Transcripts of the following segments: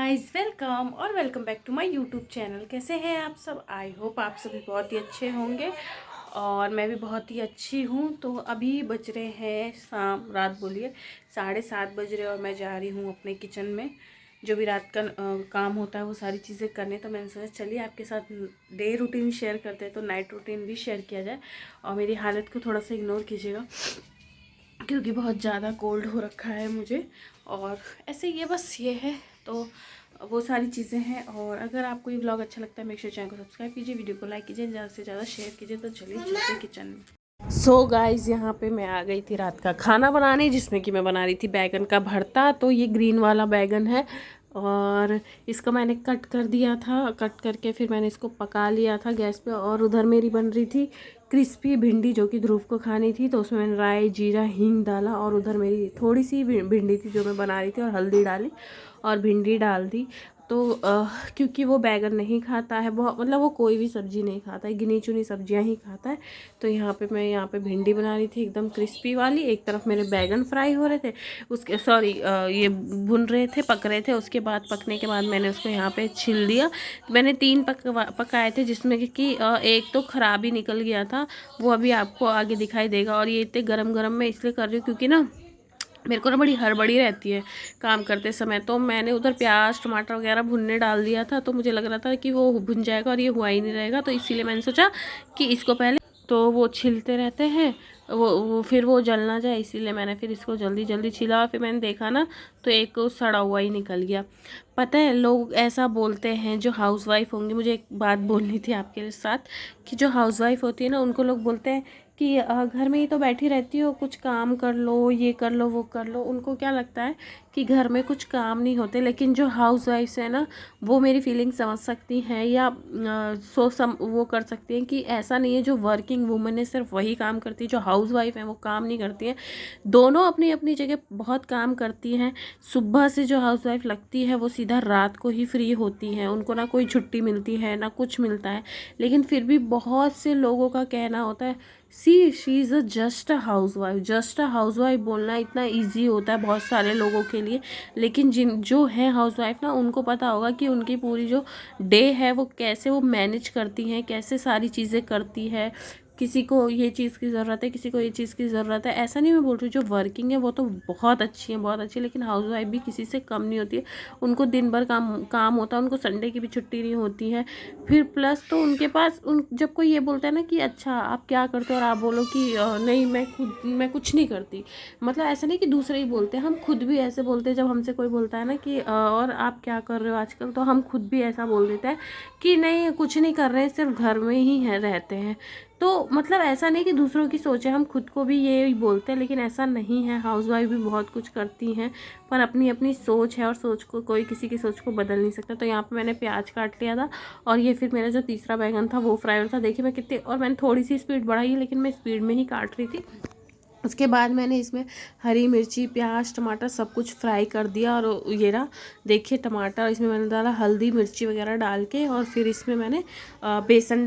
Guys welcome और welcome back to my YouTube channel. कैसे हैं आप सब? आई होप आप सभी बहुत ही अच्छे होंगे और मैं भी बहुत ही अच्छी हूँ। तो अभी बज रहे हैं रात बोलिए 7:30 बज रहे और मैं जा रही हूँ अपने किचन में जो भी रात का काम होता है वो सारी चीज़ें करने। तो मैंने सोचा चलिए आपके साथ डे रूटीन शेयर करते हैं, तो नाइट रूटीन भी शेयर किया जाए और मेरी हालत को थोड़ा सा इग्नोर कीजिएगा क्योंकि बहुत ज़्यादा कोल्ड हो रखा है मुझे। और ऐसे ये बस ये है, तो वो सारी चीज़ें हैं। और अगर आपको ये व्लॉग अच्छा लगता है मेक श्योर चैनल को सब्सक्राइब कीजिए, वीडियो को लाइक कीजिए, ज़्यादा से ज़्यादा शेयर कीजिए। तो चलिए चलते किचन में। सो गाइस यहाँ पे मैं आ गई थी रात का खाना बनाने, जिसमें कि मैं बना रही थी बैगन का भरता। तो ये ग्रीन वाला बैगन है और इसको मैंने कट कर दिया था। कट करके फिर मैंने इसको पका लिया था गैस पे। और उधर मेरी बन रही थी क्रिस्पी भिंडी जो कि ध्रुव को खानी थी, तो उसमें मैंने राई जीरा हींग डाला। और उधर मेरी थोड़ी सी भिंडी थी जो मैं बना रही थी और हल्दी डाली और भिंडी डाल दी। तो क्योंकि वो बैगन नहीं खाता है, बहुत मतलब वो कोई भी सब्ज़ी नहीं खाता है, गिनी चुनी सब्जियां ही खाता है। तो मैं यहाँ पे भिंडी बना रही थी एकदम क्रिस्पी वाली। एक तरफ मेरे बैगन फ्राई हो रहे थे, उसके ये भुन रहे थे, पक रहे थे। उसके बाद पकने के बाद मैंने उसको यहाँ पे छिल दिया। मैंने 3 पकाए थे, जिसमें कि एक तो ख़राब ही निकल गया था, वो अभी आपको आगे दिखाई देगा। और ये इतने गरम गरम मैं इसलिए कर रही हूँ क्योंकि ना मेरे को ना बड़ी हड़बड़ी रहती है काम करते समय। तो मैंने उधर प्याज टमाटर वगैरह भुनने डाल दिया था, तो मुझे लग रहा था कि वो भुन जाएगा और ये हुआ ही नहीं रहेगा। तो इसीलिए मैंने सोचा कि इसको पहले, तो वो छिलते रहते हैं वो फिर वो जल ना जाए, इसीलिए मैंने फिर इसको जल्दी जल्दी छिला। फिर मैंने देखा ना तो एक सड़ा हुआ ही निकल गया। पता है लोग ऐसा बोलते हैं जो हाउसवाइफ होंगी, मुझे एक बात बोलनी थी आपके साथ कि जो हाउसवाइफ होती है ना उनको लोग बोलते हैं कि घर में ही तो बैठी रहती हो, कुछ काम कर लो, ये कर लो वो कर लो। उनको क्या लगता है कि घर में कुछ काम नहीं होते। लेकिन जो हाउस वाइफ्स है ना वो मेरी फीलिंग समझ सकती हैं या वो कर सकती हैं कि ऐसा नहीं है जो वर्किंग वूमेन है सिर्फ वही काम करती है, जो हाउस वाइफ है वो काम नहीं करती है। दोनों अपनी अपनी जगह बहुत काम करती हैं। सुबह से जो हाउस वाइफ लगती है वो सीधा रात को ही फ्री होती हैं, उनको ना कोई छुट्टी मिलती है ना कुछ मिलता है। लेकिन फिर भी बहुत से लोगों का कहना होता है she is just a house wife. Just a house wife बोलना इतना ईजी होता है बहुत सारे लोगों के लिए, लेकिन जो है हाउस वाइफ ना उनको पता होगा कि उनकी पूरी जो डे है वो कैसे वो मैनेज करती हैं, कैसे सारी चीज़ें करती है। किसी को ये चीज़ की ज़रूरत है, किसी को ये चीज़ की ज़रूरत है। ऐसा नहीं मैं बोल रही जो वर्किंग है वो तो बहुत अच्छी है, बहुत अच्छी है, लेकिन हाउस वाइफ भी किसी से कम नहीं होती है। उनको दिन भर काम होता है, उनको संडे की भी छुट्टी नहीं होती है। फिर प्लस तो उनके पास जब कोई ये बोलता है ना कि अच्छा आप क्या करते हो और आप बोलो कि नहीं मैं कुछ नहीं करती। मतलब ऐसा नहीं कि दूसरे ही बोलते हैं, हम खुद भी ऐसे बोलते हैं। जब हमसे कोई बोलता है ना कि और आप क्या कर रहे हो आजकल, तो हम खुद भी ऐसा बोल देते हैं कि नहीं कुछ नहीं कर रहे हैं, सिर्फ घर में ही है रहते हैं। तो मतलब ऐसा नहीं कि दूसरों की सोच है, हम खुद को भी ये बोलते हैं, लेकिन ऐसा नहीं है। हाउसवाइफ भी बहुत कुछ करती हैं, पर अपनी अपनी सोच है और सोच को कोई किसी की सोच को बदल नहीं सकता। तो यहाँ पे मैंने प्याज काट लिया था और ये फिर मेरा जो तीसरा बैगन था वो फ्राई हो था। देखिए मैं कितने, और मैंने थोड़ी सी स्पीड बढ़ाई लेकिन मैं स्पीड में ही काट रही थी। उसके बाद मैंने इसमें हरी मिर्ची प्याज टमाटर सब कुछ फ्राई कर दिया। और ये रहा देखिए टमाटर, इसमें मैंने डाला हल्दी मिर्ची वगैरह डाल के। और फिर इसमें मैंने बेसन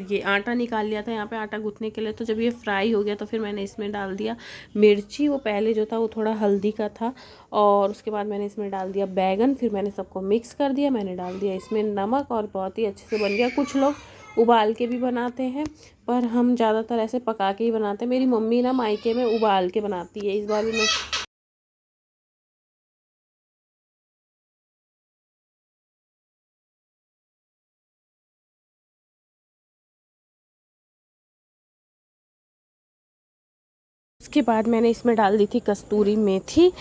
ये आटा निकाल लिया था यहाँ पे आटा गूँथने के लिए। तो जब ये फ्राई हो गया तो फिर मैंने इसमें डाल दिया मिर्ची, वो पहले जो था वो थोड़ा हल्दी का था। और उसके बाद मैंने इसमें डाल दिया बैगन, फिर मैंने सबको मिक्स कर दिया। मैंने डाल दिया इसमें नमक और बहुत ही अच्छे से बन गया। कुछ लोग उबाल के भी बनाते हैं, पर हम ज़्यादातर ऐसे पका के ही बनाते हैं। मेरी मम्मी ना मायके में उबाल के बनाती है। इस बार भी मैं उसके बाद मैंने इसमें डाल दी थी कस्तूरी मेथी।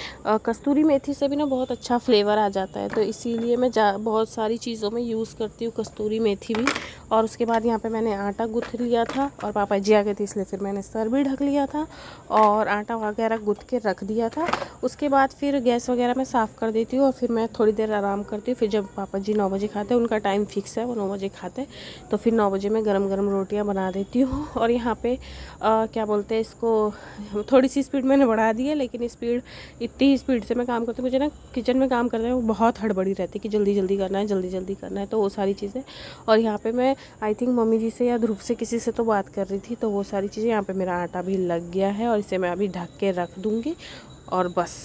कस्तूरी मेथी से भी ना बहुत अच्छा फ्लेवर आ जाता है, तो इसीलिए मैं बहुत सारी चीज़ों में यूज़ करती हूँ कस्तूरी मेथी भी। और उसके बाद यहाँ पे मैंने आटा गूँथ लिया था और पापा जी आ गए थे इसलिए फिर मैंने सर भी ढक लिया था और आटा वगैरह गूँथ के रख दिया था। उसके बाद फिर गैस वगैरह मैं साफ़ कर देती हूँ और फिर मैं थोड़ी देर आराम करती हूँ। फिर जब पापा जी 9 बजे खाते हैं, उनका टाइम फिक्स है, वो 9 बजे खाते हैं, तो फिर 9 बजे मैं गरम गरम रोटियाँ बना देती हूँ। और यहाँ पे क्या बोलते हैं इसको, थोड़ी सी स्पीड मैंने बढ़ा दी है, लेकिन स्पीड इतनी स्पीड से मैं काम करती हूँ, मुझे ना किचन में काम करते हैं वो बहुत हड़बड़ी रहती है कि जल्दी जल्दी करना है, जल्दी जल्दी करना है, तो वो सारी चीज़ें। और यहाँ पे मैं आई थिंक मम्मी जी से या ध्रुव से किसी से तो बात कर रही थी, तो वो सारी चीज़ें। यहाँ पे मेरा आटा भी लग गया है और इसे मैं अभी ढक के रख दूँगी और बस।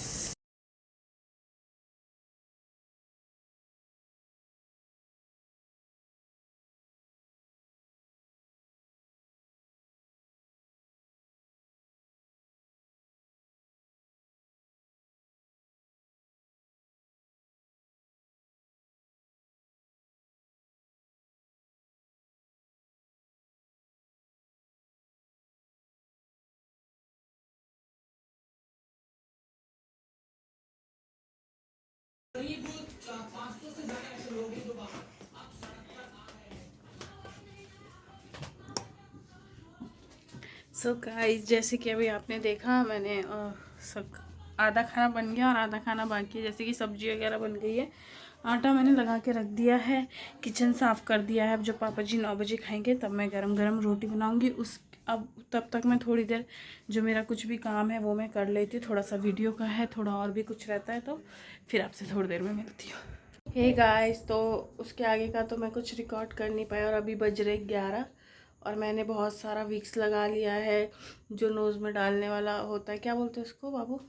सो गाइस, जैसे कि अभी आपने देखा, मैंने सब आधा खाना बन गया और आधा खाना बाकी है। जैसे कि सब्जी वगैरह बन गई है, आटा मैंने लगा के रख दिया है, किचन साफ़ कर दिया है। अब जब पापा जी 9 बजे खाएंगे तब मैं गरम गरम रोटी बनाऊंगी। अब तब तक मैं थोड़ी देर जो मेरा कुछ भी काम है वो मैं कर लेती हूँ। थोड़ा सा वीडियो का है, थोड़ा और भी कुछ रहता है, तो फिर आपसे थोड़ी देर में मिलती हूँ। हे गाइस, तो उसके आगे का तो मैं कुछ रिकॉर्ड कर नहीं पाया और अभी बज रहे 11 और मैंने बहुत सारा विक्स लगा लिया है, जो नोज़ में डालने वाला होता है। क्या बोलते हैं उसको बाबू?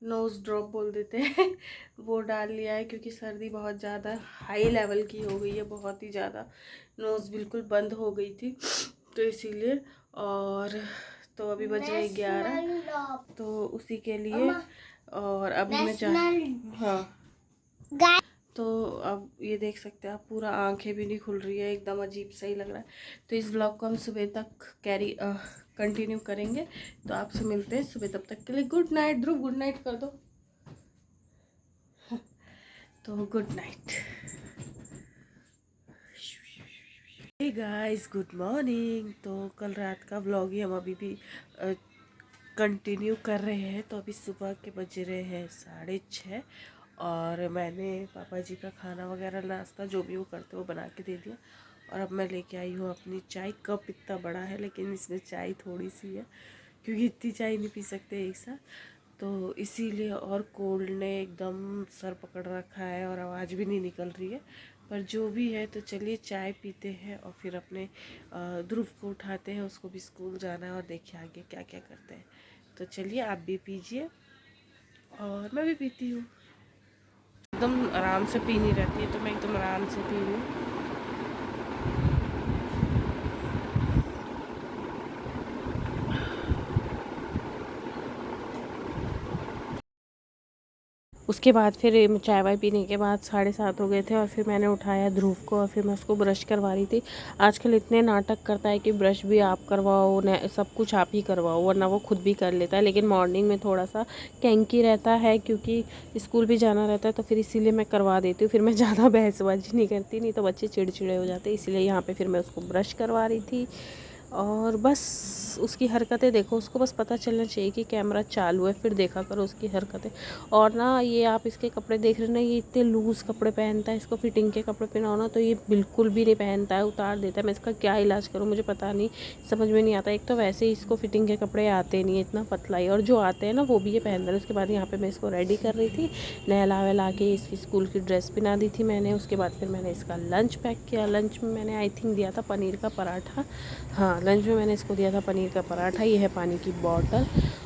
नोज़ ड्रॉप बोल देते हैं। वो डाल लिया है क्योंकि सर्दी बहुत ज़्यादा हाई लेवल की हो गई है, बहुत ही ज़्यादा। नोज़ बिल्कुल बंद हो गई थी, तो इसीलिए। और तो अभी बज रहे 11, तो उसी के लिए। और अभी मैं हाँ, तो अब ये देख सकते हैं आप, पूरा आंखें भी नहीं खुल रही है, एकदम अजीब सा ही लग रहा है। तो इस व्लॉग को हम सुबह तक कंटिन्यू करेंगे। तो आपसे मिलते हैं सुबह, तब तक के लिए good night. Dhruv, good night कर दो। तो good night. Hey guys, good morning. तो कल रात का व्लॉग ही हम अभी भी कंटिन्यू कर रहे हैं। तो अभी सुबह के बज रहे हैं 6:30 और मैंने पापा जी का खाना वगैरह, नाश्ता जो भी वो करते वो बना के दे दिया। और अब मैं लेके आई हूँ अपनी चाय। कप इतना बड़ा है लेकिन इसमें चाय थोड़ी सी है, क्योंकि इतनी चाय नहीं पी सकते एक साथ, तो इसीलिए। और कोल्ड ने एकदम सर पकड़ रखा है और आवाज़ भी नहीं निकल रही है। पर जो भी है, तो चलिए चाय पीते हैं और फिर अपने ध्रुव को उठाते हैं, उसको भी स्कूल जाना है, और देखिए आगे क्या क्या करते हैं। तो चलिए आप भी पीजिए और मैं भी पीती हूँ। एकदम आराम से पीनी रहती है, तो मैं एकदम आराम से पी रही हूँ। उसके बाद फिर चाय वाय पीने के बाद 7:30 हो गए थे और फिर मैंने उठाया ध्रुव को और फिर मैं उसको ब्रश करवा रही थी। आजकल इतने नाटक करता है कि ब्रश भी आप करवाओ, सब कुछ आप ही करवाओ, वरना वो खुद भी कर लेता है। लेकिन मॉर्निंग में थोड़ा सा कैंकी रहता है, क्योंकि स्कूल भी जाना रहता है, तो फिर इसीलिए मैं करवा देती हूँ। फिर मैं ज़्यादा बहसबाजी नहीं करती, नहीं तो बच्चे चिड़चिड़े हो जाते, इसलिए यहाँ पर फिर मैं उसको ब्रश करवा रही थी। और बस उसकी हरकतें देखो, उसको बस पता चलना चाहिए कि कैमरा चालू है, फिर देखा करो उसकी हरकतें। और ना, ये आप इसके कपड़े देख रहे हो ना, ये इतने लूज़ कपड़े पहनता है। इसको फिटिंग के कपड़े पहनाओ ना तो ये बिल्कुल भी नहीं पहनता है, उतार देता है। मैं इसका क्या इलाज करूँ, मुझे पता नहीं, समझ में नहीं आता। एक तो वैसे ही इसको फिटिंग के कपड़े आते नहीं है, इतना पतला ही, और जो आते हैं ना वो भी ये पहन रहा है। उसके बाद यहाँ पर मैं इसको रेडी कर रही थी, नहला वहला के इसकी स्कूल की ड्रेस पहना दी थी मैंने। उसके बाद फिर मैंने इसका लंच पैक किया। लंच में मैंने आई थिंक दिया था पनीर का पराठा। हाँ, लंच में मैंने इसको दिया था पनीर का पराठा। ये है पानी की बॉटल,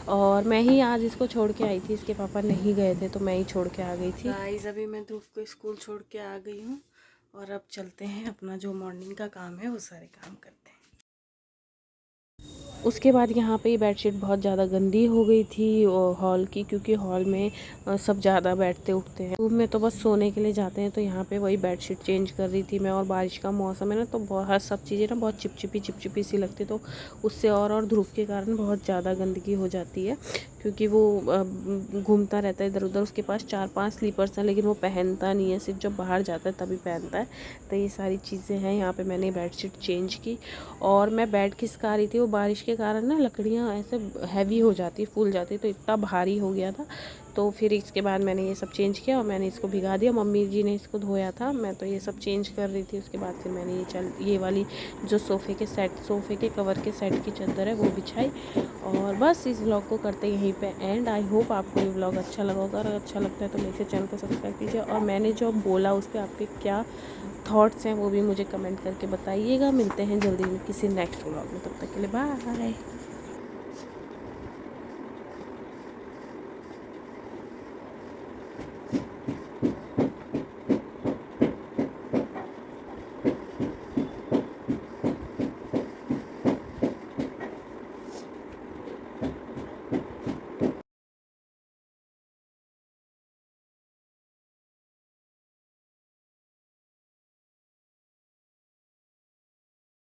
और मैं ही आज इसको छोड़ के आई थी, इसके पापा नहीं गए थे तो मैं ही छोड़ के आ गई थी। गाइस, अभी मैं ध्रुव को स्कूल छोड़ के आ गई हूँ और अब चलते हैं, अपना जो मॉर्निंग का काम है वो सारे काम करते हैं। उसके बाद यहाँ पे बेडशीट बहुत ज़्यादा गंदी हो गई थी हॉल की, क्योंकि हॉल में सब ज़्यादा बैठते उठते हैं। रूम में तो बस सोने के लिए जाते हैं, तो यहाँ पे वही बेडशीट चेंज कर रही थी मैं। और बारिश का मौसम है ना, तो बहुत सब चीज़ें ना बहुत चिपचिपी सी लगती, तो उससे और ध्रुव के कारण बहुत ज़्यादा गंदगी हो जाती है, क्योंकि वो घूमता रहता है इधर उधर। उसके पास 4-5 स्लीपर्स हैं, लेकिन वो पहनता नहीं है, सिर्फ जब बाहर जाता है तभी पहनता है। तो ये सारी चीज़ें हैं। यहाँ पे मैंने बेडशीट चेंज की और मैं बेड खिसका रही थी। वो बारिश के कारण ना लकड़ियाँ ऐसे हैवी हो जाती, फूल जाती, तो इतना भारी हो गया था। तो फिर इसके बाद मैंने ये सब चेंज किया और मैंने इसको भिगा दिया। मम्मी जी ने इसको धोया था, मैं तो ये सब चेंज कर रही थी। उसके बाद फिर मैंने ये वाली जो सोफ़े के कवर के सेट की चादर है वो बिछाई। और बस इस व्लॉग को करते यहीं पे एंड। आई होप आपको ये व्लॉग अच्छा लगा होगा। अगर अच्छा लगता है तो मेरे चैनल को सब्सक्राइब कीजिए, और मैंने जो बोला उस पर आपके क्या थॉट्स हैं वो भी मुझे कमेंट करके बताइएगा। मिलते हैं जल्दी किसी नेक्स्ट व्लॉग में, तब तक के लिए बाय।